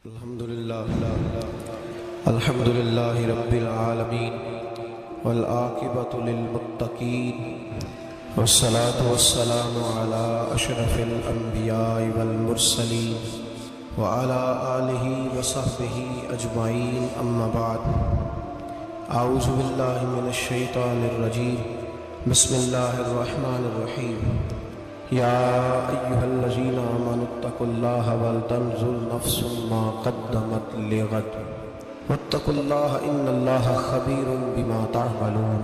الحمد للہ رب العالمین والعاقبۃ للمتقین والصلاة والسلام علی اشرف الانبیاء والمرسلین وعلی آلہ وصحبہ اجمعین اما بعد اعوذ باللہ من الشیطان الرجیم بسم اللہ الرحمن الرحیم یا ایہا الذین آمنوا اتقوا اللہ ولتنظر نفس ما قدمت لغد واتقوا اللہ ان اللہ خبیر بما تعملون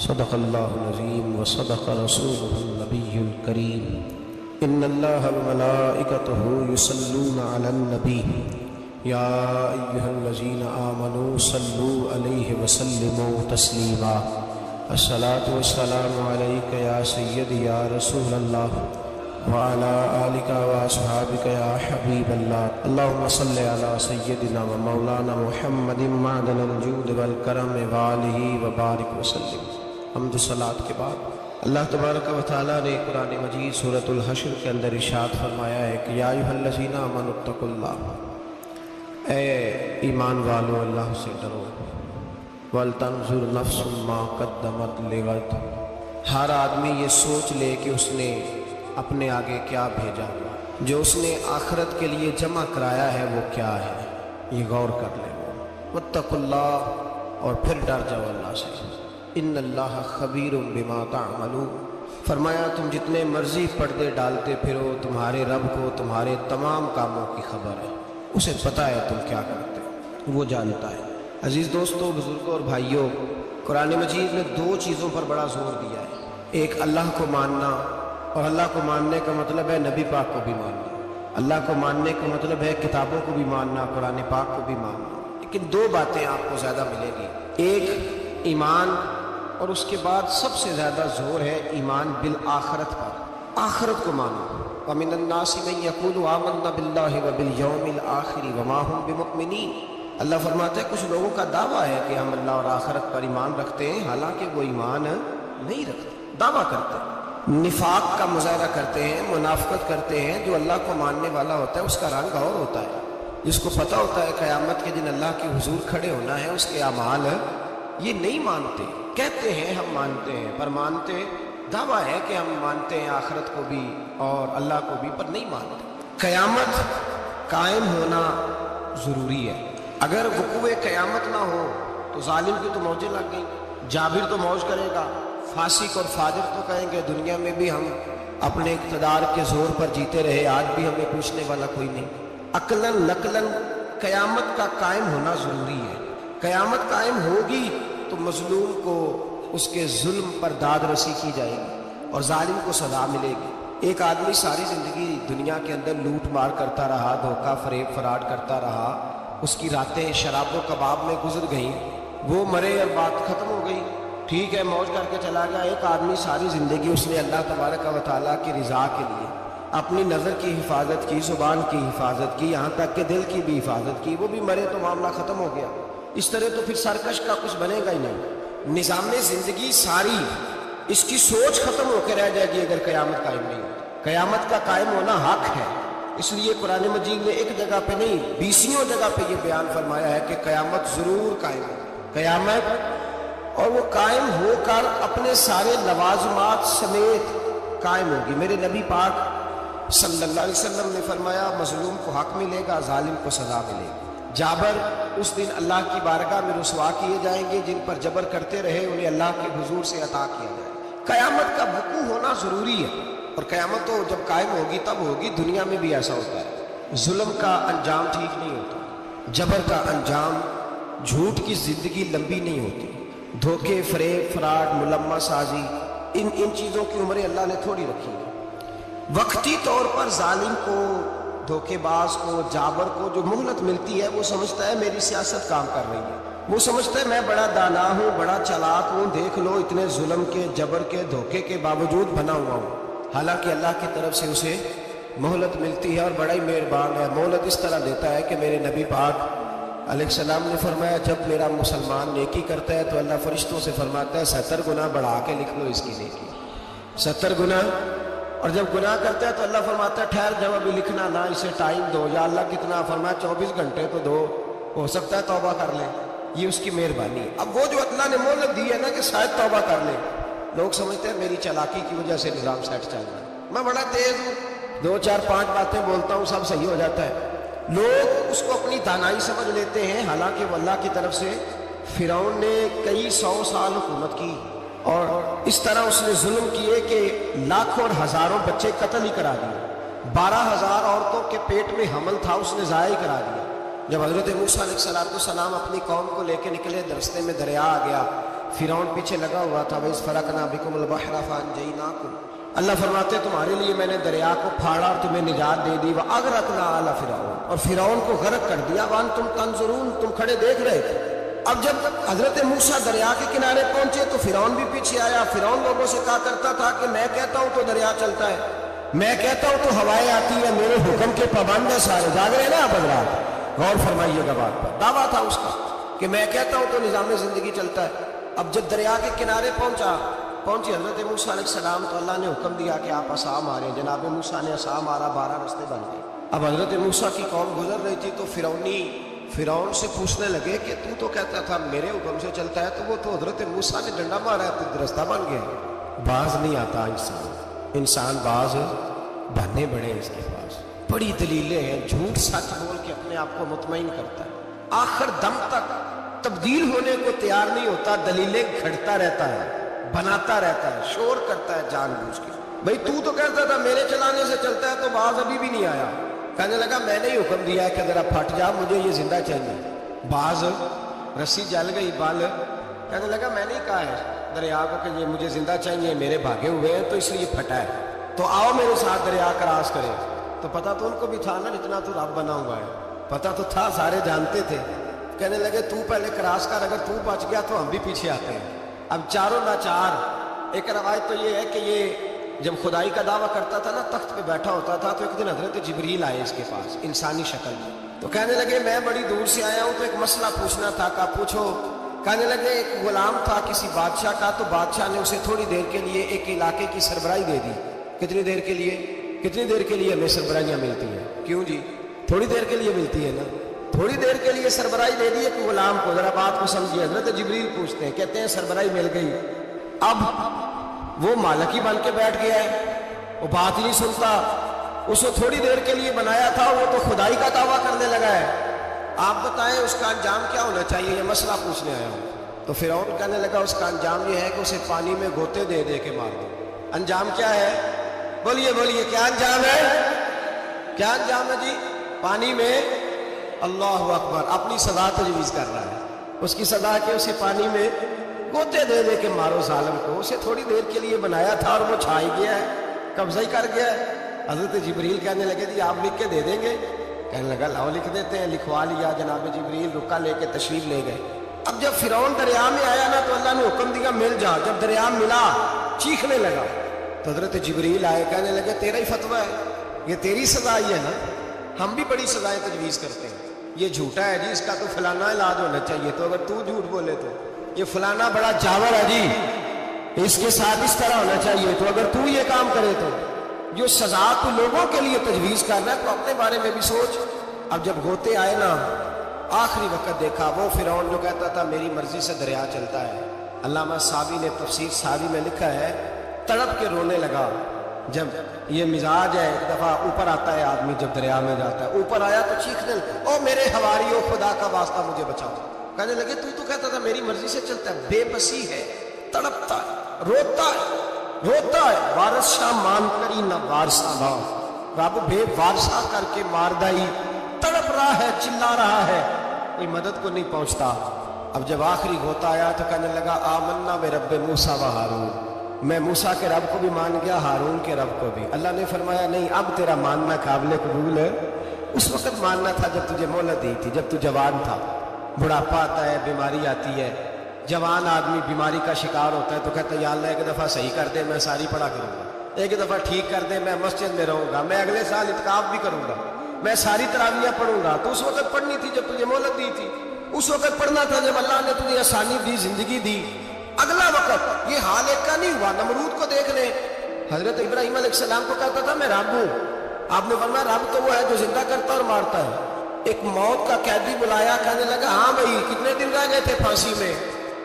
صدق اللہ العظیم وصدق رسولہ النبی الکریم ان اللہ وملائکتہ یصلون علی النبی یا ایہا الذین آمنوا صلوا علیہ وسلموا تسلیما الصلاۃ والسلام علیک یا سیدی یا رسول اللہ وعلی آلک واصحابک یا حبیب اللہ اللہم صلی علی سیدنا و مولانا محمد معدن الجود والکرم وآلہ وبارک وسلم۔ حمد و صلاۃ کے بعد اللہ تبارک و تعالیٰ نے قرآن مجید سورۃ الحشر کے اندر ارشاد فرمایا ہے کہ یا ایھا الذین آمنوا اتقوا اللہ، اے ایمان والو اللہ سے ڈرو، وَلْتَنْظُرْ نَفْسٌ مَا قَدَّمَتْ لِغَدٍ، ہر آدمی یہ سوچ لے کہ اس نے اپنے آگے کیا بھیجا، جو اس نے آخرت کے لیے جمع کرایا ہے وہ کیا ہے، یہ غور کر لے۔ وَاتَّقُوا اللَّهَ، اور پھر ڈر جاؤ اللہ سے، اِنَّ اللَّهَ خَبِيرٌ بِمَا تَعْمَلُونَ، فرمایا تم جتنے مرضی پردے ڈالتے پھرو، تمہارے رب کو تمہارے تمام کاموں کی خبر ہے، اسے پتہ ہے تم کیا کرتے ہو، وہ جانتا ہے۔ عزیز دوستو، بزرگوں اور بھائیوں، قرآن مجید نے دو چیزوں پر بڑا زور دیا ہے، ایک اللہ کو ماننا، اور اللہ کو ماننے کا مطلب ہے نبی پاک کو بھی ماننا، اللہ کو ماننے کا مطلب ہے کتابوں کو بھی ماننا، قرآن پاک کو بھی ماننا۔ لیکن دو باتیں آپ کو زیادہ ملے گی، ایک ایمان، اور اس کے بعد سب سے زیادہ زور ہے ایمان بالآخرت پر، آخرت کو مانو۔ وَمِنَ النَّاسِ مَن يَقُولُ آمَنَّا بِاللَّهِ وَبِالْيَوْمِ الْآخِرِ وَمَا هُم بِمُؤْمِنِينَ، اللہ فرماتا ہے کچھ لوگوں کا دعویٰ ہے کہ ہم اللہ اور آخرت پر ایمان رکھتے ہیں، حالانکہ وہ ایمان نہیں رکھتے، دعویٰ کرتے ہیں، نفاق کا مظاہرہ کرتے ہیں، منافقت کرتے ہیں۔ جو اللہ کو ماننے والا ہوتا ہے اس کا رنگ اور ہوتا ہے، جس کو پتہ ہوتا ہے قیامت کے دن اللہ کے حضور کھڑے ہونا ہے، اس کے اعمال یہ نہیں مانتے، کہتے ہیں ہم مانتے ہیں، پر مانتے دعویٰ ہے کہ ہم مانتے ہیں آخرت کو بھی اور اللہ کو بھی، پر نہیں مانتے۔ قیامت قائم ہونا ضروری ہے، اگر وقوع قیامت نہ ہو تو ظالم کی تو موجیں لگ گئیں، جابر تو موج کرے گا، فاسق اور فاجر تو کہیں گے دنیا میں بھی ہم اپنے اقتدار کے زور پر جیتے رہے، آج بھی ہمیں پوچھنے والا کوئی نہیں۔ عقلاً نقلاً قیامت کا قائم ہونا ضروری ہے، قیامت قائم ہوگی تو مظلوم کو اس کے ظلم پر داد رسی کی جائے گی اور ظالم کو سزا ملے گی۔ ایک آدمی ساری زندگی دنیا کے اندر لوٹ مار کرتا رہا، دھوکہ فریب فراڈ کرتا رہا، اس کی راتیں شراب و کباب میں گزر گئیں، وہ مرے اور بات ختم ہو گئی، ٹھیک ہے موج کر کے چلا گیا۔ ایک آدمی ساری زندگی اس نے اللہ تبارک و تعالیٰ کی رضا کے لیے اپنی نظر کی حفاظت کی، زبان کی حفاظت کی، یہاں تک کہ دل کی بھی حفاظت کی، وہ بھی مرے تو معاملہ ختم ہو گیا۔ اس طرح تو پھر سرکش کا کچھ بنے گا ہی نہیں، نظام زندگی ساری اس کی سوچ ختم ہو کے رہ جائے گی اگر قیامت قائم نہیں ہوتی۔ قیامت کا قائم ہونا حق ہے، اس لیے قرآن مجید نے ایک جگہ پہ نہیں 20 جگہ پہ یہ بیان فرمایا ہے کہ قیامت ضرور قائم ہے، قیامت، اور وہ قائم ہو کر اپنے سارے لوازمات سمیت قائم ہوگی۔ میرے نبی پاک صلی اللہ علیہ وسلم نے فرمایا مظلوم کو حق ملے گا، ظالم کو سزا ملے گی۔ جابر اس دن اللہ کی بارگاہ میں رسوا کیے جائیں گے، جن پر جبر کرتے رہے انہیں اللہ کے حضور سے عطا کیا جائے۔ قیامت کا وقوع ہونا ضروری ہے، اور قیامت تو جب قائم ہوگی تب ہوگی۔ دنیا میں بھی ایسا ہوتا ہے، ظلم کا انجام ٹھیک نہیں ہوتا، جبر کا انجام، جھوٹ کی زندگی لمبی نہیں ہوتی، دھوکے فریب فراڈ ملمہ سازی، ان چیزوں کی عمریں اللہ نے تھوڑی رکھی ہے۔ وقتی طور پر ظالم کو، دھوکے باز کو، جابر کو جو مہلت ملتی ہے وہ سمجھتا ہے میری سیاست کام کر رہی ہے، وہ سمجھتا ہے میں بڑا دانا ہوں، بڑا چلاک ہوں، دیکھ لو اتنے ظلم کے، جبر کے، دھوکے کے باوجود بنا ہوا ہوں، حالانکہ اللہ کی طرف سے اسے مہلت ملتی ہے اور بڑا ہی مہربان ہے۔ مہلت اس طرح دیتا ہے کہ میرے نبی پاک علیہ السلام نے فرمایا جب میرا مسلمان نیکی کرتا ہے تو اللہ فرشتوں سے فرماتا ہے 70 گنا بڑھا کے لکھ لو اس کی نیکی، 70 گنا اور جب گناہ کرتا ہے تو اللہ فرماتا ہے ٹھہر جب ابھی لکھنا نہ، اسے ٹائم دو. یا اللہ کتنا؟ فرمایا 24 گھنٹے تو دو، ہو سکتا ہے توبہ کر لے. یہ اس کی مہربانی ہے. اب وہ جو اللہ نے مہلت دی ہے نا کہ شاید توبہ کر لے، لوگ سمجھتے ہیں میری چالاکی کی وجہ سے نظام سیٹ چل رہا ہے، میں بڑا تیز ہوں، 2 4 5 باتیں بولتا ہوں سب صحیح ہو جاتا ہے. لوگ اس کو اپنی دانائی سمجھ لیتے ہیں، حالانکہ وہ اللہ کی طرف سے. فرعون نے کئی 100 سال حکومت کی اور اس طرح اس نے ظلم کیے کہ لاکھوں اور ہزاروں بچے قتل ہی کرا دیے. 12,000 عورتوں کے پیٹ میں حمل تھا، اس نے ضائع کرا دیا. جب حضرت موسیٰ علیہ السلام اپنی قوم کو لے کے نکلے، راستے میں دریا آ گیا، فرعون پیچھے لگا ہوا تھا. وَإِذْ فَرَقْنَا بِكُمُ الْبَحْرَ فَأَنْجَيْنَاكُمْ. اللہ فرماتے ہیں تمہارے لیے میں نے دریا کو پھاڑا اور تمہیں نجات دے دی. وَأَغْرَقْنَا آلَ فِرْعَوْنَ. اور فرعون کو غرق کر دیا. وَأَنْتُمْ تَنْظُرُونَ. تم کھڑے دیکھ رہے تھے. اب جب حضرت موسیٰ دریا کے کنارے پہنچے تو فرعون بھی پیچھے آیا. فرعون لوگوں سے کہا کرتا تھا کہ میں کہتا ہوں تو دریا چلتا ہے، میں کہتا ہوں تو ہوائیں آتی ہیں، میرے حکم کے پابند ہیں سارے. جاگ رہے نا آپ حضرات؟ غور فرمائیے گا بات پر. دعویٰ تھا اس کا کہ میں کہتا ہوں تو نظام زندگی چلتا ہے. اب جب دریا کے کنارے پہنچی حضرت موسیٰ علیہ السلام تو اللہ نے حکم دیا کہ آپ عصا ماریں. جناب موسیٰ نے عصا مارا، 12 رستے بن گئے. اب حضرت موسیٰ کی قوم گزر رہی تھی تو فرعون سے پوچھنے لگے کہ تو کہتا تھا میرے حکم سے چلتا ہے، تو وہ تو حضرت موسیٰ نے ڈنڈا مارا ہے تو رستہ بن گیا. باز نہیں آتا انسان باز بننے بڑے اس کے پاس بڑی دلیلیں ہیں. جھوٹ سچ بول کے اپنے آپ کو مطمئن کرتا ہے، آخر دم تک تبدیل ہونے کو تیار نہیں ہوتا. دلیلیں گھڑتا رہتا ہے، بناتا رہتا ہے، شور کرتا ہے جان بوجھ کے. بھئی تو کہتا تھا میرے چلانے سے چلتا ہے، تو باز ابھی بھی نہیں آیا. کہنے لگا میں نے ہی حکم دیا ہے کہ ذرا پھٹ جا، مجھے یہ زندہ چاہیے. باز رسی جل گئی، بال. کہنے لگا میں نے ہی کہا ہے دریا کو کہ یہ مجھے زندہ چاہیے، میرے بھاگے ہوئے ہیں تو اس لیے پھٹا ہے، تو آؤ میرے ساتھ دریا کراس کرے. تو پتہ تو ان کو بھی تھا نا جتنا تو رب بنا ہوا ہے، پتہ تو تھا، سارے جانتے تھے. کہنے لگے تو پہلے کراس کر، اگر تو بچ گیا تو ہم بھی پیچھے آتے ہیں. اب چاروں ناچار. ایک روایت تو یہ ہے کہ یہ جب خدائی کا دعویٰ کرتا تھا نا، تخت پہ بیٹھا ہوتا تھا، تو ایک دن حضرت جبریل آئے اس کے پاس انسانی شکل میں. تو کہنے لگے میں بڑی دور سے آیا ہوں تو ایک مسئلہ پوچھنا تھا. کہا پوچھو. کہنے لگے ایک غلام تھا کسی بادشاہ کا، تو بادشاہ نے اسے تھوڑی دیر کے لیے ایک علاقے کی سربراہی دے دی. کتنی دیر کے لیے ہمیں سربراہیاں ملتی ہیں؟ کیوں جی؟ تھوڑی دیر کے لیے ملتی ہے نا. تھوڑی دیر کے لیے سربراہی دے دی ایک غلام کو. ذرا بات کو سمجھیے. حضرت جبریل پوچھتے ہیں، کہتے ہیں سربراہی مل گئی. اب وہ مالک ہی بن کے بیٹھ گیا ہے، وہ بات ہی نہیں سنتا. اس کو تھوڑی دیر کے لیے بنایا تھا، وہ تو خدائی کا دعویٰ کرنے لگا ہے. آپ بتائیں اس کا انجام کیا ہونا چاہیے؟ یہ مسئلہ پوچھنے آیا ہوں. تو فرعون کہنے لگا اس کا انجام یہ ہے کہ اسے پانی میں گوتے دے دے کے مار دو. انجام کیا ہے؟ بولیے کیا انجام ہے؟ کیا انجام ہے جی؟ پانی میں. اللہ اکبر. اپنی سزا تجویز کر رہا ہے. اس کی سزا کہ اسے پانی میں گوتے دے دے کے مارو ظالم کو. اسے تھوڑی دیر کے لیے بنایا تھا اور وہ چھائی گیا ہے، قبضہ ہی کر گیا ہے. حضرت جبریل کہنے لگے جی آپ لکھ کے دے دیں گے؟ کہنے لگا لاؤ لکھ دیتے ہیں. لکھوا لیا. جناب جبریل رکا لے کے تشریف لے گئے. اب جب فرعون دریا میں آیا نا تو اللہ نے حکم دیا مل جا. جب دریا ملا چیخنے لگا تو حضرت جبریل آئے. کہنے لگے تیرا ہی فتویٰ ہے، یہ تیری سزا ہی ہے نا. ہم بھی بڑی سزائیں تجویز کرتے ہیں. یہ جھوٹا ہے جی، اس کا تو فلانا علاج ہونا چاہیے. تو اگر تو جھوٹ بولے تو یہ فلانا بڑا جاور ہے جی، اس کے ساتھ اس طرح ہونا چاہیے. تو اگر تو یہ کام کرے تو جو سزا تو لوگوں کے لیے تجویز کرنا ہے تو اپنے بارے میں بھی سوچ. اب جب ہوتے آئے نا آخری وقت دیکھا وہ فرعون جو کہتا تھا میری مرضی سے دریا چلتا ہے. علامہ صاوی نے تفسیر صاوی میں لکھا ہے تڑپ کے رونے لگا. جب یہ مزاج ہے ایک دفعہ اوپر آتا ہے آدمی جب دریا میں جاتا ہے، اوپر آیا تو چیخنے لگا او میرے حواریو خدا کا واسطہ مجھے بچاؤ. کہنے لگے تو کہتا تھا میری مرضی سے چلتا ہے. بے بسی ہے، تڑپتا ہے، روتا ہے. وارث شاہ مان کری نہ وارثہ لا، رب بے وارثہ کر کے ماردائی. تڑپ رہا ہے، چلا رہا ہے، کوئی مدد کو نہیں پہنچتا. اب جب آخری ہوتا آیا تو کہنے لگا آمنا برب موسیٰ و ہارون. میں موسیٰ کے رب کو بھی مان گیا، ہارون کے رب کو بھی. اللہ نے فرمایا نہیں اب تیرا ماننا قابل قبول ہے. اس وقت ماننا تھا جب تجھے مہلت دی تھی، جب تو جوان تھا. بڑھاپا آتا ہے، بیماری آتی ہے، جوان آدمی بیماری کا شکار ہوتا ہے تو کہتا ہے یا اللہ ایک دفعہ صحیح کر دے میں ساری پڑھا کروں گا، ایک دفعہ ٹھیک کر دے میں مسجد میں رہوں گا، میں اگلے سال اعتکاف بھی کروں گا، میں ساری تراویحیں پڑھوں گا. تو اس وقت پڑھنی تھی جب تجھے مہلت دی تھی. اس وقت پڑھنا تھا جب اللہ نے تجھے آسانی دی، زندگی دی. اگلا وقت یہ حال ایک کا نہیں ہوا. نمرود کو دیکھ لیں، حضرت ابراہیم علیہ السلام کو کہتا تھا میں رب ہوں. آپ نے فرمایا رب تو وہ ہے جو زندہ کرتا اور مارتا ہے. ایک موت کا قیدی بلایا, کہنے لگا ہاں بھائی کتنے دن رہ گئے تھے پھانسی میں؟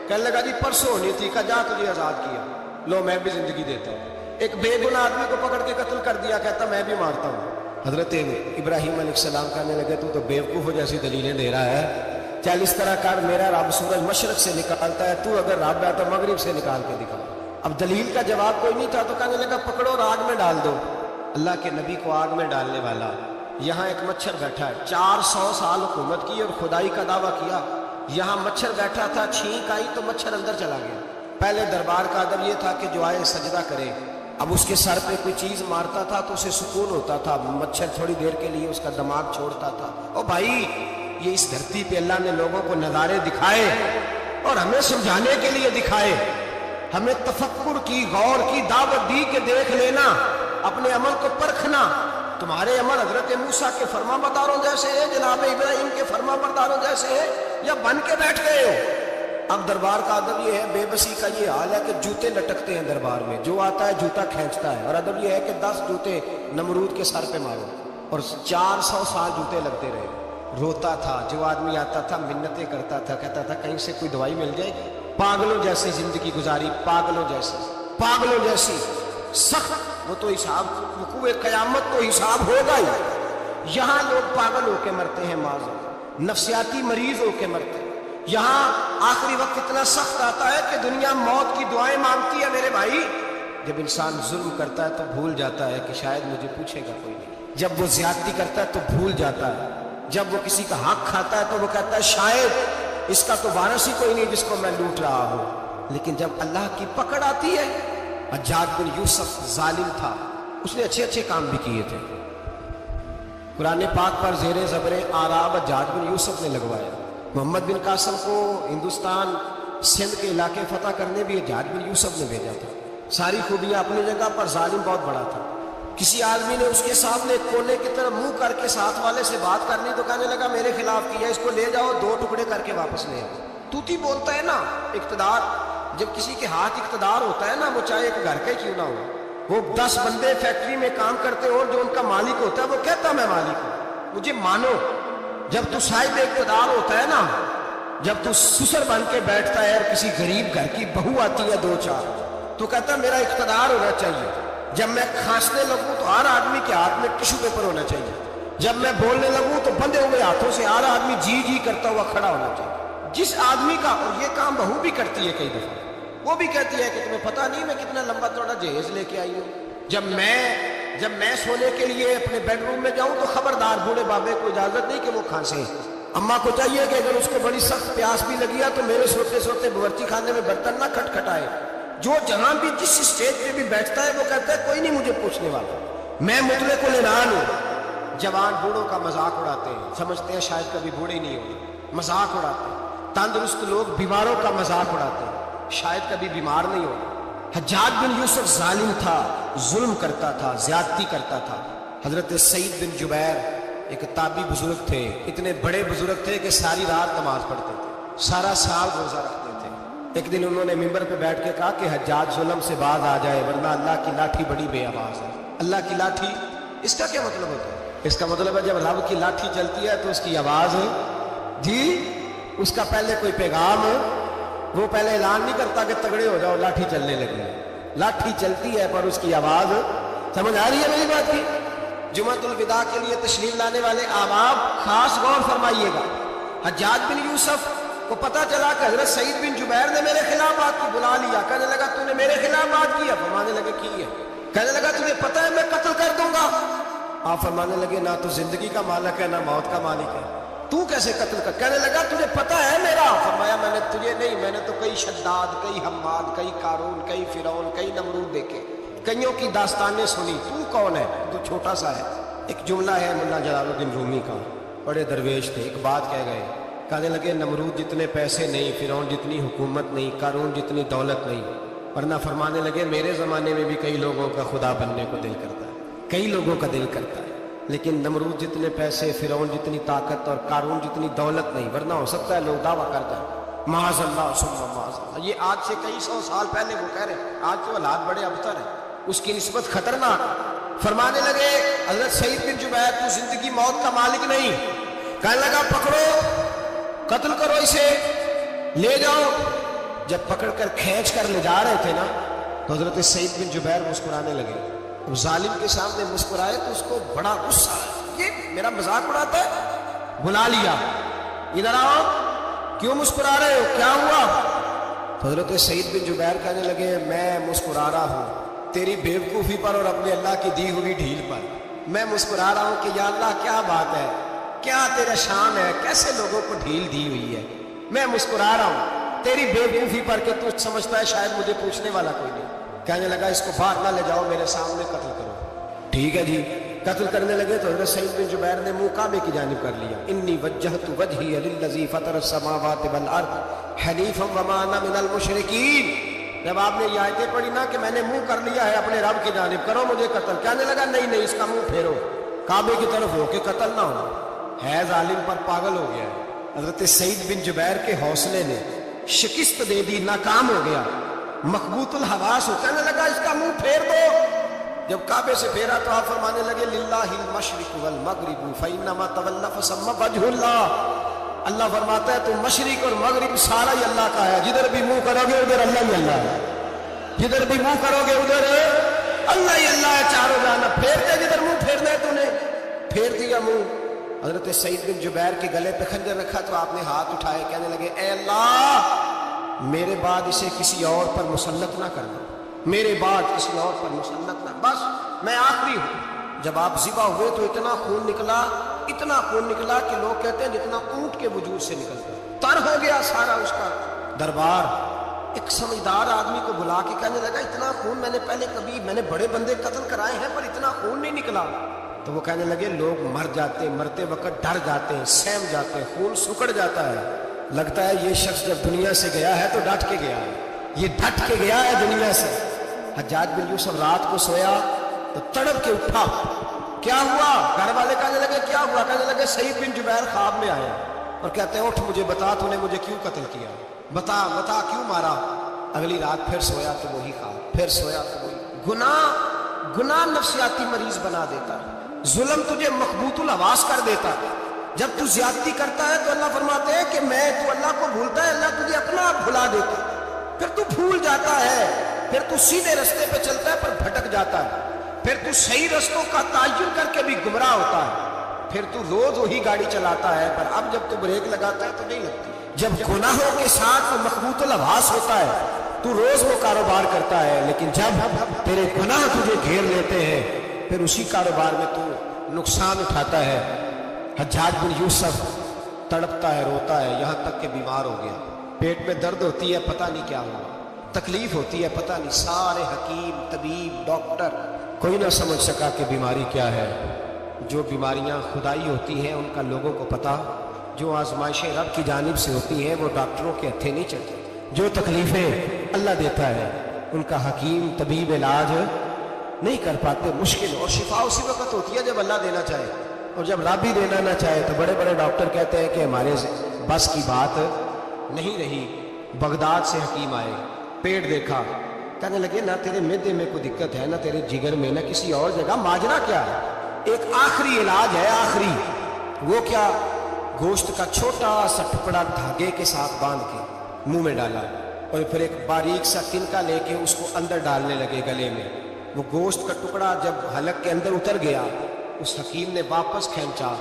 کہنے لگا جی پرسوں ہونی تھی. کہا جا تجھے آزاد کیا, لو میں بھی زندگی دیتا ہوں. ایک بے گناہ آدمی کو پکڑ کے قتل کر دیا, کہتا میں بھی مارتا ہوں. حضرت ابراہیم علیہ السلام کہنے لگے تو بیوقوفوں جیسی دلیلیں دے رہا ہے, چل اس طرح کر, میرا رب سورج مشرق سے نکالتا ہے, تو اگر رب ہے تو مغرب سے نکال کے دکھا. اب دلیل کا جواب کوئی نہیں تھا تو کہنے لگا پکڑو اور آگ میں ڈال دو. اللہ کے نبی کو آگ میں ڈالنے والا. یہاں ایک مچھر بیٹھا ہے, 400 سال حکومت کی اور خدائی کا دعویٰ کیا. یہاں مچھر بیٹھا تھا, چھینک آئی تو مچھر اندر چلا گیا. پہلے دربار کا ادب یہ تھا کہ جو آئے سجدہ کرے. اب اس کے سر پہ کوئی چیز مارتا تھا تو اسے سکون ہوتا تھا, مچھر تھوڑی دیر کے لیے اس کا دماغ چھوڑتا تھا. او بھائی یہ اس دھرتی پہ اللہ نے لوگوں کو نظارے دکھائے اور ہمیں سمجھانے کے لیے دکھائے, ہمیں تفکر کی, غور کی دعوت دی کہ دیکھ لینا, اپنے عمل کو پرکھنا. تمہارے عمل حضرت موسیٰ کے فرما برداروں جیسے ہیں, جناب ابراہیم کے فرما برداروں جیسے ہیں, یا بن کے بیٹھ گئے ہو؟ اب دربار کا ادب یہ ہے, بے بسی کا یہ حال ہے کہ جوتے لٹکتے ہیں دربار میں, جو آتا ہے جوتا کھینچتا ہے. اور ادب یہ ہے کہ 10 جوتے نمرود کے سر پہ مارو, اور 400 سال جوتے لگتے رہے. روتا تھا, جو آدمی آتا تھا منتیں کرتا تھا, کہتا تھا کہیں سے کوئی دوائی مل جائے گی. پاگلوں جیسی زندگی گزاری, پاگلوں جیسی سخت. وہ تو حساب, وقوع قیامت تو حساب ہوگا ہی. یہاں لوگ پاگل ہو کے مرتے ہیں, معذور نفسیاتی مریض ہو کے مرتے ہیں. یہاں آخری وقت اتنا سخت آتا ہے کہ دنیا موت کی دعائیں مانگتی ہے. میرے بھائی جب انسان ظلم کرتا ہے تو بھول جاتا ہے کہ شاید مجھے پوچھے گا کوئی نہیں. جب وہ زیادتی کرتا ہے تو بھول جاتا ہے. جب وہ کسی کا حق کھاتا ہے تو وہ کہتا ہے شاید اس کا تو وارث ہی کوئی نہیں جس کو میں لوٹ رہا ہوں. لیکن جب اللہ کی پکڑ آتی ہے, حجاج بن یوسف ظالم تھا, اس نے اچھے کام بھی کیے تھے. قرآن پاک پر زیر زبر آراب حجاج بن یوسف نے لگوایا. محمد بن قاسم کو ہندوستان سندھ کے علاقے فتح کرنے بھی حجاج بن یوسف نے بھیجا تھا. ساری خوبیاں اپنی جگہ پر, ظالم بہت بڑا تھا. کسی آدمی نے اس کے سامنے کونے کی طرف منہ کر کے ساتھ والے سے بات کرنی تو کہنے لگا میرے خلاف کیا, اس کو لے جاؤ 2 ٹکڑے کر کے واپس لے آؤ. توتی بولتا ہے نا اقتدار, جب کسی کے ہاتھ اقتدار ہوتا ہے نا, وہ چاہے ایک گھر کا ہی کیوں نہ ہو, وہ 10 بندے فیکٹری میں کام کرتے ہو, جو ان کا مالک ہوتا ہے وہ کہتا میں مالک ہوں, مجھے مانو. جب تو صاحب اقتدار ہوتا ہے نا, جب تو سسر بن کے بیٹھتا ہے اور کسی غریب گھر کی بہو آتی ہے 2-4, تو کہتا میرا اقتدار ہونا چاہیے. جب میں کھانسنے لگوں تو ہر آدمی کے ہاتھ میں ٹشو پیپر ہونا چاہیے. جب میں بولنے لگوں تو بندے ہوئے ہاتھوں سے ہر آدمی جی کرتا ہوا کھڑا ہونا چاہیے. جس آدمی کا, اور یہ کام بہو بھی کرتی ہے کئی دفعہ, وہ بھی کہتی ہے کہ تمہیں پتہ نہیں میں کتنا لمبا چوڑا جہیز لے کے آئی ہوں. جب میں سونے کے لیے اپنے بیڈ روم میں جاؤں تو خبردار بوڑھے بابے کو اجازت نہیں کہ وہ کھانسے. اماں کو چاہیے کہ اگر اس کو بڑی سخت پیاس بھی لگی ہے تو میرے سوتے باورچی خانے میں برتن نہ کھٹکھٹائے. جو جہاں بھی جس اسٹیج پہ بھی بیٹھتا ہے وہ کہتا ہے کوئی نہیں مجھے پوچھنے والا, میں مطلق العنان ہوں. جوان بوڑھوں کا مذاق اڑاتے ہیں, سمجھتے ہیں شاید کبھی بوڑھے نہیں ہوئے, مذاق اڑاتے ہیں. تندرست لوگ بیماروں کا مذاق اڑاتے ہیں, شاید کبھی بیمار نہیں ہوگا. حجاج بن یوسف ظالم تھا, ظلم کرتا تھا, زیادتی کرتا تھا. حضرت سعید بن جبیر ایک تابعی بزرگ تھے, اتنے بڑے بزرگ تھے کہ ساری رات نماز پڑھتے تھے, سارا سال روزہ رکھتے تھے. ایک دن انہوں نے ممبر پہ بیٹھ کے کہا کہ حجاج ظلم سے باز آ جائے ورنہ اللہ کی لاٹھی بڑی بے آواز ہے. اللہ کی لاٹھی, اس کا کیا مطلب ہوتا ہے؟ اس کا مطلب ہے جب رب کی لاٹھی چلتی ہے تو اس کی آواز جی, اس کا پہلے کوئی پیغام, وہ پہلے اعلان نہیں کرتا کہ تگڑے ہو جاؤ لاٹھی چلنے لگی. لاٹھی چلتی ہے پر اس کی آواز, سمجھ آ رہی ہے میری بات کی؟ جمعۃ الوداع کے لیے تشریف لانے والے احباب خاص غور فرمائیے گا. حجاج بن یوسف کو پتہ چلا کہ حضرت سعید بن جبیر نے میرے خلاف بات کی, بلا لیا. کہنے لگا تو نے میرے خلاف بات کی؟ فرمانے لگے کی ہے. کہنے لگا تجھے پتہ ہے میں قتل کر دوں گا؟ آپ فرمانے لگے نہ تو زندگی کا مالک ہے نہ موت کا مالک ہے, تو کیسے قتل کر؟ کہنے لگا تجھے پتہ ہے میرا؟ فرمایا میں نے تجھے نہیں, میں نے تو کئی شداد, کئی حماد, کئی قارون, کئی فرعون, کئی نمرود دیکھے, کئیوں کی داستانیں سنی. تو کون ہے؟ تو چھوٹا سا ہے. ایک جملہ ہے مولانا جلال الدین رومی کا, بڑے درویش تھے, ایک بات کہہ گئے. کہنے لگے نمرود جتنے پیسے نہیں, فرعون جتنی حکومت نہیں, قارون جتنی دولت نہیں, ورنہ فرمانے لگے میرے زمانے میں بھی کئی لوگوں کا خدا بننے کو دل کرتا ہے, کئی لوگوں کا دل کرتا ہے, لیکن نمرود جتنے پیسے, فرعون جتنی طاقت اور قارون جتنی دولت نہیں, ورنہ ہو سکتا ہے لوگ دعویٰ کر جائیں معاذ اللہ ثم معاذ اللہ. یہ آج سے کئی 100 سال پہلے وہ کہہ رہے ہیں, آج تو حالات بڑے ابتر ہیں. اس کی نسبت خطرناک. فرمانے لگے حضرت سعید بن جبیر تو زندگی موت کا مالک نہیں. کہنے لگا پکڑو قتل کرو اسے لے جاؤ. جب پکڑ کر کھینچ کر لے جا رہے تھے نا تو حضرت سعید بن جبیر مسکرانے لگے. اب ظالم کے سامنے مسکرائے تو اس کو بڑا غصہ, یہ میرا مذاق اڑاتا ہے. بلا لیا, ادھر آؤ, کیوں مسکرا رہے ہو, کیا ہوا؟ تو حضرت سعید بن جبیر کہنے لگے میں مسکرا رہا ہوں تیری بیوقوفی پر اور اپنے اللہ کی دی ہوئی ڈھیل پر. میں مسکرا رہا ہوں کہ یا اللہ کیا بات ہے, کیا تیرا شان ہے, کیسے لوگوں کو ڈھیل دی ہوئی ہے. میں مسکرا رہا ہوں تیری بیوقوفی پر کہ تو سمجھتا ہے شاید مجھے پوچھنے والا کوئی نہیں. کہنے لگا اس کو باہر نہ لے جاؤ, میرے سامنے قتل کرو. ٹھیک ہے جی. قتل کرنے لگے تو حضرت سعید بن جبیر نے منہ کعبے کی جانب کر لیا. انی وجہت وجہی للذی فطر السماوات والارض حنیفا وما انا من المشرکین. جب آپ نے یہ آیتیں پڑھی نا کہ میں نے منہ کر لیا ہے اپنے رب کی جانب, کرو مجھے قتل. کہنے لگا نہیں نہیں, اس کا منہ پھیرو, کعبے کی طرف ہو کے قتل نہ ہو. ہے ظالم پر پاگل ہو گیا. حضرت سعید بن جبیر کے حوصلے نے شکست دے دی, ناکام ہو گیا, مخبوط الحواس ہو. کہنے لگا اس کا منہ پھیر دو. جب کعبے سے پھیرا تو آپ فرمانے لگے للہ المشرق والمغرب فانما تولى فثم وجه اللہ. اللہ فرماتا ہے تو مشرق اور مغرب سارا ہی اللہ کا ہے, جدھر بھی منہ کرو گے ادھر اللہ ہی اللہ ہے, جدھر بھی منہ کرو گے ادھر اللہ ہی اللہ ہے. چاروں جانا پھیرتے, جدھر منہ پھیرنا ہے تو نے پھیر دیا منہ. حضرت سعید بن جبیر کے گلے پہ خنجر رکھا تو آپ نے ہاتھ اٹھائے, کہنے لگے اے اللہ میرے بعد اسے کسی اور پر مسلط نہ کرنا, میرے بعد کسی اور پر مسلط نہ, بس میں آخری ہوں. جب آپ ذبح ہوئے تو اتنا خون نکلا کہ لوگ کہتے ہیں جتنا اونٹ کے وجود سے نکلتا, تر ہو گیا سارا اس کا دربار. ایک سمجھدار آدمی کو بلا کے کہنے لگا اتنا خون میں نے پہلے کبھی, میں نے بڑے بندے قتل کرائے ہیں پر اتنا خون نہیں نکلا. تو وہ کہنے لگے لوگ مر جاتے, مرتے وقت ڈر جاتے ہیں, سہم جاتے ہیں, خون سکڑ جاتا ہے. لگتا ہے یہ شخص جب دنیا سے گیا ہے تو ڈٹ کے گیا ہے, یہ ڈٹ کے گیا ہے دنیا سے. حجاج بن یوسف رات کو سویا تو تڑپ کے اٹھا, کیا ہوا؟ گھر والے کہنے لگے کیا ہوا؟ کہنے لگے سعید بن جبیر خواب میں آئے اور کہتے ہیں اٹھ مجھے بتا تو نے مجھے کیوں قتل کیا, بتا کیوں مارا. اگلی رات پھر سویا تو وہی خواب, پھر سویا تو وہی. گناہ نفسیاتی مریض بنا دیتا ہے, ظلم تجھے مخبوط الحواس کر دیتا ہے. جب تو زیادتی کرتا ہے تو اللہ فرماتے ہیں کہ تو اللہ کو بھولتا ہے, اللہ تجھے اپنا آپ بھلا دیتا ہے. پھر تو بھول جاتا ہے, پھر تو سیدھے رستے پہ چلتا ہے پر بھٹک جاتا ہے, پھر تو صحیح رستوں کا تعین کر کے بھی گمراہ ہوتا ہے, پھر تو روز وہی گاڑی چلاتا ہے پر اب جب تو بریک لگاتا ہے تو نہیں لگتی. جب گناہوں کے ساتھ وہ مخبوط الحواس ہوتا ہے تو روز وہ کاروبار کرتا ہے, لیکن جب تیرے گناہ تجھے گھیر لیتے ہیں پھر اسی کاروبار میں تو نقصان اٹھاتا ہے. حجاج بن یوسف تڑپتا ہے, روتا ہے, یہاں تک کہ بیمار ہو گیا. پیٹ میں درد ہوتی ہے, پتہ نہیں کیا ہوا, تکلیف ہوتی ہے, پتہ نہیں. سارے حکیم, طبیب, ڈاکٹر, کوئی نہ سمجھ سکا کہ بیماری کیا ہے. جو بیماریاں خدائی ہوتی ہیں ان کا لوگوں کو پتہ, جو آزمائشیں رب کی جانب سے ہوتی ہیں وہ ڈاکٹروں کے ہتھے نہیں چلتی. جو تکلیفیں اللہ دیتا ہے ان کا حکیم طبیب علاج نہیں کر پاتے, مشکل. اور شفا اسی وقت ہوتی ہے جب اللہ دینا چاہے, اور جب رب ہی دینا نہ چاہے تو بڑے بڑے ڈاکٹر کہتے ہیں کہ ہمارے بس کی بات نہیں رہی. بغداد سے حکیم آئے, پیٹ دیکھا, کہنے لگے نہ تیرے معدے میں کوئی دقت ہے, نہ تیرے جگر میں, نہ کسی اور جگہ, ماجرا کیا ہے؟ ایک آخری علاج ہے, آخری. وہ کیا؟ گوشت کا چھوٹا سا ٹکڑا دھاگے کے ساتھ باندھ کے منہ میں ڈالا اور پھر ایک باریک سا تنکا لے کے اس کو اندر ڈالنے لگے گلے میں. وہ گوشت کا ٹکڑا جب حلق کے اندر اتر گیا, اس حکیم نے واپس کھینچا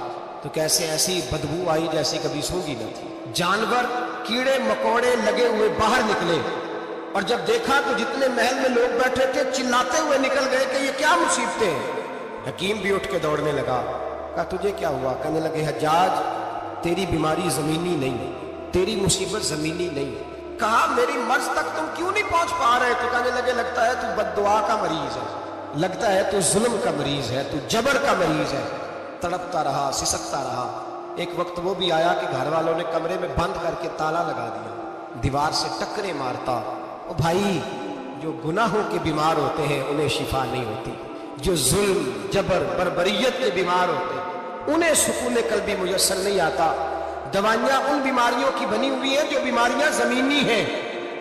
تو کیسے ایسی بدبو آئی جیسے کبھی سونگی نہ تھی. جانور, کیڑے مکوڑے لگے ہوئے باہر نکلے, اور جب دیکھا تو جتنے محل میں لوگ بیٹھے تھے چلاتے ہوئے نکل گئے کہ یہ کیا مصیبتیں ہیں. حکیم بھی اٹھ کے دوڑنے لگا. کہا تجھے کیا ہوا؟ کہنے لگے حجاج تیری بیماری زمینی نہیں, تیری مصیبت زمینی نہیں. کہا میری مرض تک تم کیوں نہیں پہنچ پا رہے؟ تو کہنے لگے لگتا ہے تو بد دعا کا مریض ہے, لگتا ہے تو ظلم کا مریض ہے, تو جبر کا مریض ہے. تڑپتا رہا, سسکتا رہا. ایک وقت وہ بھی آیا کہ گھر والوں نے کمرے میں بند کر کے تالا لگا دیا, دیوار سے ٹکرے مارتا. او بھائی, جو گناہوں کے بیمار ہوتے ہیں انہیں شفا نہیں ہوتی, جو ظلم, جبر, بربریت کے بیمار ہوتے ہیں انہیں سکون قلبی میسر نہیں آتا. دوائیاں ان بیماریوں کی بنی ہوئی ہیں جو بیماریاں زمینی ہیں,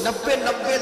90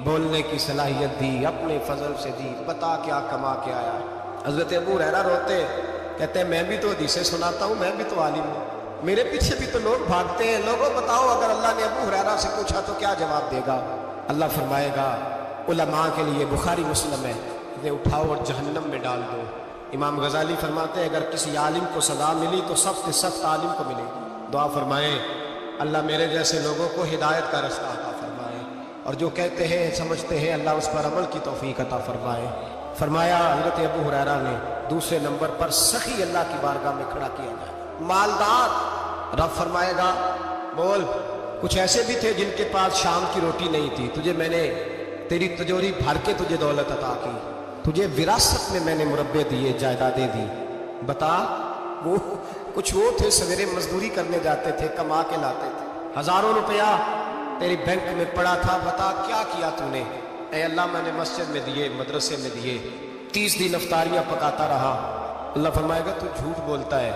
بولنے کی صلاحیت دی، اپنے فضل سے دی، بتا کیا کما کے آیا۔ حضرت ابو ہریرہ روتے کہتے ہیں میں بھی تو حدیثیں سناتا ہوں، میں بھی تو عالم ہوں، میرے پیچھے بھی تو لوگ بھاگتے ہیں، لوگوں بتاؤ اگر اللہ نے ابو ہریرہ سے پوچھا تو کیا جواب دے گا؟ اللہ فرمائے گا علماء کے لیے، بخاری مسلم ہے، انہیں اٹھاؤ اور جہنم میں ڈال دو۔ امام غزالی فرماتے ہیں اگر کسی عالم کو سزا ملی تو سخت سے سخت عالم کو ملے گی۔ دعا فرمائیں اللہ میرے جیسے لوگوں کو ہدایت کا رستہ عطا فرمائے، اور جو کہتے ہیں سمجھتے ہیں اللہ اس پر عمل کی توفیق عطا فرمائے۔ فرمایا حضرت ابو ہریرہ نے دوسرے نمبر پر سخی اللہ کی بارگاہ میں کھڑا کیا جائے، مالدار۔ رب فرمائے گا بول، کچھ ایسے بھی تھے جن کے پاس شام کی روٹی نہیں تھی، تجھے میں نے تیری تجوری بھر کے تجھے دولت عطا کی، تجھے وراثت میں میں نے مربے دیے، جائیدادیں دی، بتا وہ کچھ وہ تھے سویرے مزدوری کرنے جاتے تھے، کما کے لاتے تھے، ہزاروں روپیہ تیری بینک میں پڑا تھا، بتا کیا کیا تو نے؟ اے اللہ میں نے مسجد میں دیے، مدرسے میں دیے، 30 دن افطاریاں پکاتا رہا۔ اللہ فرمائے گا تو جھوٹ بولتا ہے،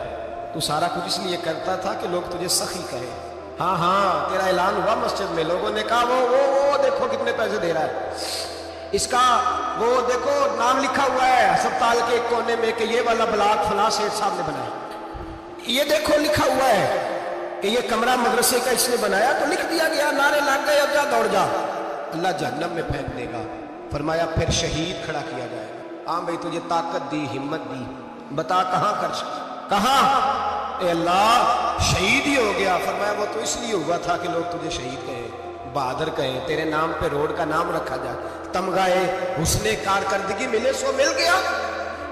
تو سارا کچھ اس لیے کرتا تھا کہ لوگ تجھے سخی کہے۔ ہاں ہاں تیرا اعلان ہوا مسجد میں، لوگوں نے کہا وہ دیکھو کتنے پیسے دے رہا ہے، اس کا وہ دیکھو نام لکھا ہوا ہے ہسپتال کے ایک کونے میں کہ یہ والا بلاک فلاں سیٹھ صاحب نے بنایا، یہ دیکھو لکھا ہوا ہے کہ یہ کمرہ مدرسے کا اس نے بنایا، تو لکھ دیا گیا، نعرے لگ گئے، اب جا دوڑ جا۔ اللہ جہنم میں پھینک دے گا۔ فرمایا پھر شہید کھڑا کیا جائے گا۔ ہاں بھائی تجھے طاقت دی، ہمت دی، بتا کہاں خرچ، کہاں؟ اے اللہ شہید ہی ہو گیا۔ فرمایا وہ تو اس لیے ہوا تھا کہ لوگ تجھے شہید کہیں، بہادر کہیں، تیرے نام پہ روڈ کا نام رکھا جائے، تمغائے حسن کارکردگی ملے، سو مل گیا۔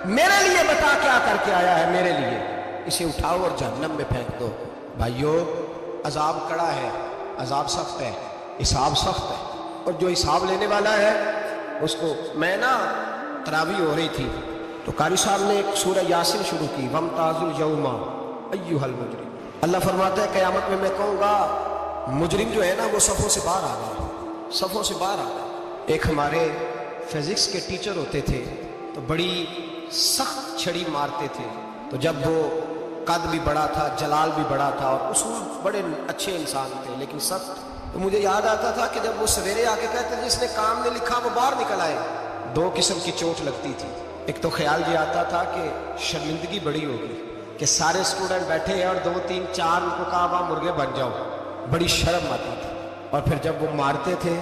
میرے لیے بتا کیا کر کے آیا ہے، میرے لیے، اسے اٹھاؤ اور جہنم میں پھینک دو۔ بھائیو عذاب کڑا ہے، عذاب سخت ہے، حساب سخت ہے، اور جو حساب لینے والا ہے اس کو، میں نا تراویح ہو رہی تھی تو قاری صاحب نے ایک سورہ یاسین شروع کی، وَامْتَازُ الْيَوْمَ أَيُّهَا الْمُجْرِمُونَ۔ اللہ فرماتا ہے قیامت میں کہوں گا مجرم جو ہے نا وہ صفوں سے باہر آ گئے، صفوں سے باہر آ گئے۔ ایک ہمارے فزکس کے ٹیچر ہوتے تھے تو بڑی سخت چھڑی مارتے تھے، تو جب وہ قد بھی بڑا تھا، جلال بھی بڑا تھا، اور اصول بڑے اچھے انسان تھے لیکن سخت، تو مجھے یاد آتا تھا کہ جب وہ سویرے آ کے کہتے جس نے کام نے لکھا وہ باہر نکل آئے، دو قسم کی چوٹ لگتی تھی۔ ایک تو خیال یہ آتا تھا کہ شرمندگی بڑی ہوگی کہ سارے اسٹوڈنٹ بیٹھے ہیں اور 2 3 4 ان کو کہا وہاں مرغے بن جاؤ، بڑی شرم آتی تھی۔ اور پھر جب وہ مارتے تھے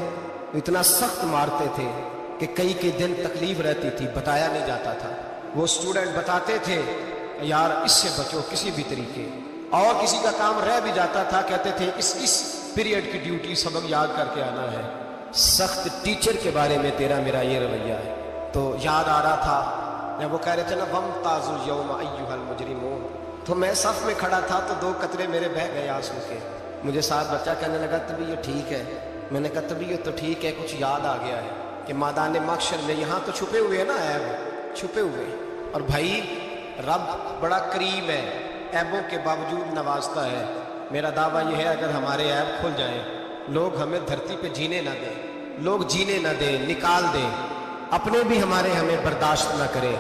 اتنا سخت مارتے تھے کہ کئی دن تکلیف رہتی تھی، بتایا نہیں جاتا تھا۔ وہ اسٹوڈنٹ بتاتے تھے یار اس سے بچو کسی بھی طریقے، اور کسی کا کام رہ بھی جاتا تھا کہتے تھے اس پیریڈ کی ڈیوٹی سبق یاد کر کے آنا ہے۔ سخت ٹیچر کے بارے میں تیرا میرا یہ رویہ ہے۔ تو یاد آ رہا تھا جب وہ کہہ رہے تھے نا وَامْتَازُ الْيَوْمَ أَيُّهَا الْمُجْرِمُونَ، تو میں صف میں کھڑا تھا تو 2 قطرے میرے بہہ گئے آنسو کے۔ مجھے ساتھ بچہ کہنے لگا طبیعت ٹھیک ہے، میں نے کہا طبیعت تو ٹھیک ہے، کچھ یاد آ گیا ہے کہ میدان محشر میں یہاں تو چھپے ہوئے ہیں نا عیب، چھپے ہوئے، اور بھائی رب بڑا قریب ہے، عیبوں کے باوجود نوازتا ہے۔ میرا دعویٰ یہ ہے اگر ہمارے عیب کھل جائیں، لوگ ہمیں دھرتی پہ جینے نہ دیں، لوگ جینے نہ دیں، نکال دیں، اپنے بھی ہمیں برداشت نہ کرے،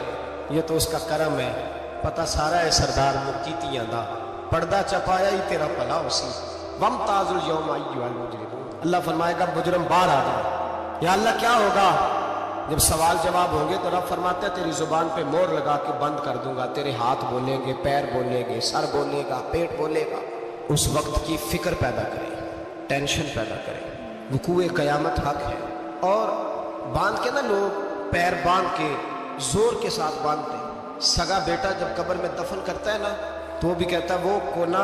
یہ تو اس کا کرم ہے۔ پتہ سارا ہے سردار مکیتیاں دا پردہ چپایا ہی تیرا بھلا اسی۔ وَامْتَازُ الْيَوْمَ أَيُّهَا الْمُجْرِمُونَ، اللہ فرمائے گا مجرم باہر آ جائے۔ یا اللہ کیا ہوگا؟ جب سوال جواب ہوں گے تو رب فرماتا ہے تیری زبان پہ مور لگا کے بند کر دوں گا، تیرے ہاتھ بولیں گے، پیر بولیں گے، سر بولے گا، پیٹ بولے گا۔ اس وقت کی فکر پیدا کرے، ٹینشن پیدا کرے، وقوع قیامت حق ہے۔ اور باندھ کے نا لوگ پیر باندھ کے زور کے ساتھ باندھتے ہیں۔ سگا بیٹا جب قبر میں دفن کرتا ہے نا تو وہ بھی کہتا ہے وہ کونا،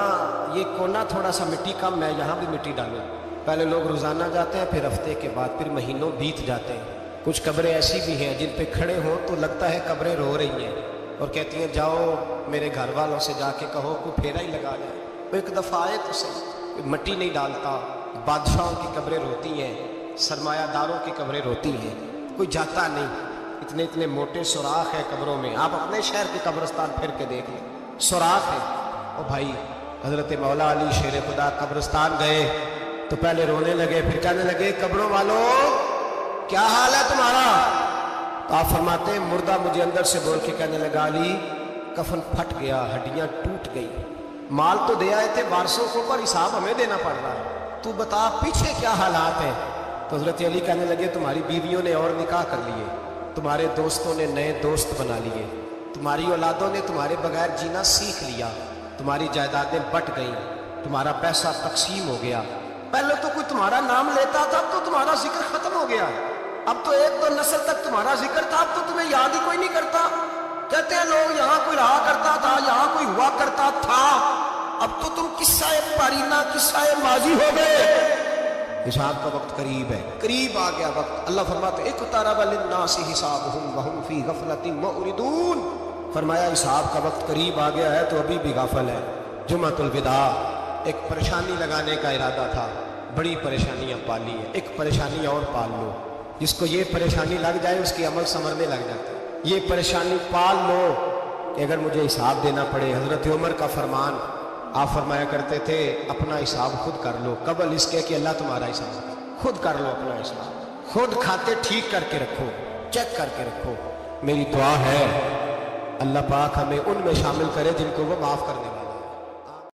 یہ کونا تھوڑا سا مٹی کم ہے، یہاں بھی مٹی ڈالو۔ پہلے لوگ روزانہ جاتے ہیں، پھر ہفتے کے بعد، پھر مہینوں بیت جاتے ہیں۔ کچھ قبریں ایسی بھی ہیں جن پہ کھڑے ہوں تو لگتا ہے قبریں رو رہی ہیں اور کہتی ہیں جاؤ میرے گھر والوں سے جا کے کہو کوئی پھیرا ہی لگا جائے، وہ ایک دفعہ آئے تو صحیح۔ مٹی نہیں ڈالتا، بادشاہوں کی قبریں روتی ہیں، سرمایہ داروں کی قبریں روتی ہیں، کوئی جاتا نہیں۔ اتنے موٹے سوراخ ہیں قبروں میں، آپ اپنے شہر کے قبرستان پھر کے دیکھ لیں، سوراخ ہے۔ اور بھائی حضرت مولا علی شیر خدا قبرستان گئے تو پہلے رونے لگے، پھر کہنے لگے قبروں والوں کیا حال ہے تمہارا؟ تو آپ فرماتے ہیں مردہ مجھے اندر سے بول کے کہنے لگا علی کفن پھٹ گیا، ہڈیاں ٹوٹ گئی، مال تو دے آئے تھے وارثوں کو پر حساب ہمیں دینا پڑ رہا ہے، تو بتا پیچھے کیا حالات ہیں؟ تو حضرت علی کہنے لگے تمہاری بیویوں نے اور نکاح کر لیے، تمہارے دوستوں نے نئے دوست بنا لیے، تمہاری اولادوں نے تمہارے بغیر جینا سیکھ لیا، تمہاری جائیدادیں بٹ گئیں، تمہارا پیسہ تقسیم ہو گیا۔ پہلے تو کوئی تمہارا نام لیتا تھا، اب تو تمہارا ذکر ختم ہو گیا، اب تو ایک دو نسل تک تمہارا ذکر تھا، اب تو تمہیں یاد ہی کوئی نہیں کرتا۔ کہتے ہیں لوگ یہاں کوئی رہا کرتا تھا، یہاں کوئی ہوا کرتا تھا، اب تو تم قصہ پارینہ قصہ ماضی ہو گئے۔ حساب کا وقت قریب ہے، قریب آ گیا وقت۔ اللہ فرماتے اقترب للناس حسابهم وهم فی غفلۃ معرضون، فرمایا حساب کا وقت قریب آ گیا ہے تو ابھی بھی غافل ہے۔ جمعۃ الوداع ایک پریشانی لگانے کا ارادہ تھا، بڑی پریشانیاں پالی ہیں، ایک پریشانی اور پال لو، جس کو یہ پریشانی لگ جائے اس کی عمل ثمرنے لگ جاتا ہے۔ یہ پریشانی پال لو کہ اگر مجھے حساب دینا پڑے، حضرت عمر کا فرمان، آپ فرمایا کرتے تھے اپنا حساب خود کر لو قبل اس کے کہ اللہ تمہارا حساب، خود کر لو اپنا حساب، خود کھاتے ٹھیک کر کے رکھو، چیک کر کے رکھو۔ میری دعا ہے اللہ پاک ہمیں ان میں شامل کرے جن کو وہ معاف کر دے۔